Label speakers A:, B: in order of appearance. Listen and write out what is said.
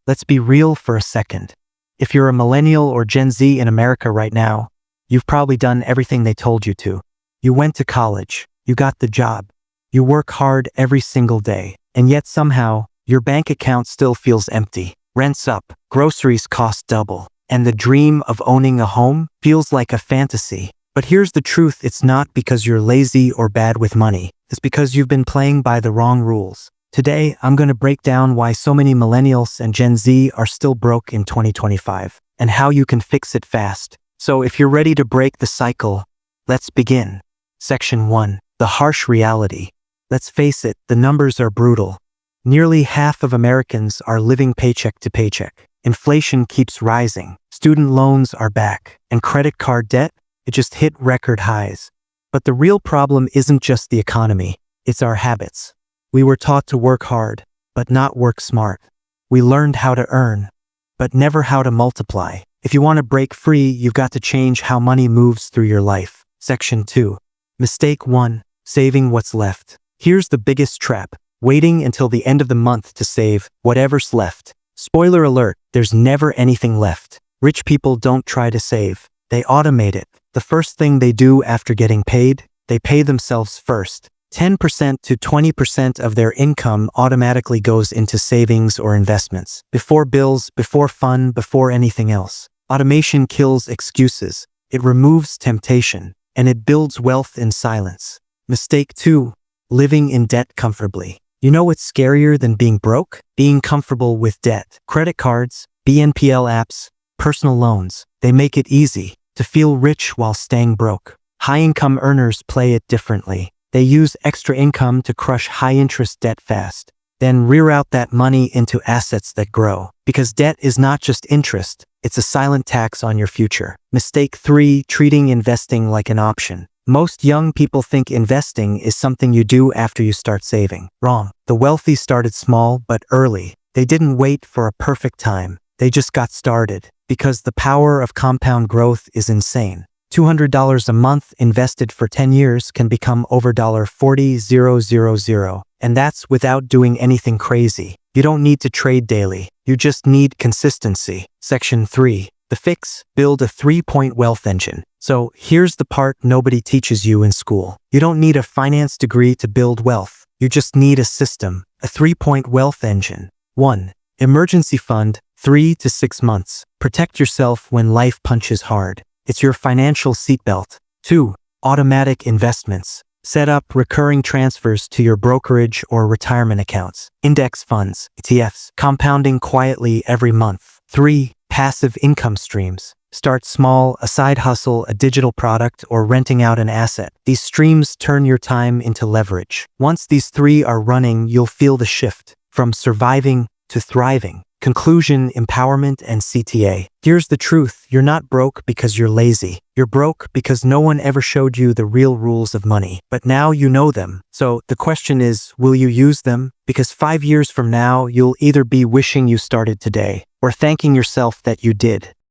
A: Let's be real for a second. If you're a millennial or Gen Z in America right now, you've probably done everything they told you to. You went to college, you got the job, you work hard every single day, and yet somehow, your bank account still feels empty. Rent's up, groceries cost double, and the dream of owning a home feels like a fantasy. But here's the truth, it's not because you're lazy or bad with money. It's because you've been playing by the wrong rules. Today, I'm going to break down why so many millennials and Gen Z are still broke in 2025, and how you can fix it fast. So if you're ready to break the cycle, let's begin. Section 1. The harsh reality. Let's face it, the numbers are brutal. Nearly half of Americans are living paycheck to paycheck. Inflation keeps rising, student loans are back, and credit card debt, it just hit record highs. But the real problem isn't just the economy, it's our habits. We were taught to work hard, but not work smart. We learned how to earn, but never how to multiply. If you want to break free, you've got to change how money moves through your life. Section 2. Mistake 1. Saving what's left. Here's the biggest trap. Waiting until the end of the month to save whatever's left. Spoiler alert, there's never anything left. Rich people don't try to save. They automate it. The first thing they do after getting paid, they pay themselves first. 10% to 20% of their income automatically goes into savings or investments. Before bills, before fun, before anything else. Automation kills excuses. It removes temptation. And it builds wealth in silence. Mistake 2. Living in debt comfortably. You know what's scarier than being broke? Being comfortable with debt. Credit cards, BNPL apps, personal loans. They make it easy to feel rich while staying broke. High-income earners play it differently. They use extra income to crush high-interest debt fast, then reroute that money into assets that grow. Because debt is not just interest, it's a silent tax on your future. Mistake 3. Treating investing like an option. Most young people think investing is something you do after you start saving. Wrong. The wealthy started small but early. They didn't wait for a perfect time. They just got started. Because the power of compound growth is insane. $200 a month invested for 10 years can become over $40,000. And that's without doing anything crazy. You don't need to trade daily. You just need consistency. Section 3. The fix. Build a 3-point wealth engine. So here's the part nobody teaches you in school. You don't need a finance degree to build wealth. You just need a system. A 3-point wealth engine. 1. Emergency fund, 3 to 6 months. Protect yourself when life punches hard. It's your financial seatbelt. 2. Automatic investments. Set up recurring transfers to your brokerage or retirement accounts. Index funds, ETFs, compounding quietly every month. 3. Passive income streams. Start small, a side hustle, a digital product, or renting out an asset. These streams turn your time into leverage. Once these 3 are running, you'll feel the shift from surviving to thriving. Conclusion, empowerment, and CTA. Here's the truth. You're not broke because you're lazy. You're broke because no one ever showed you the real rules of money. But now you know them. So the question is, will you use them? Because 5 years from now, you'll either be wishing you started today or thanking yourself that you did.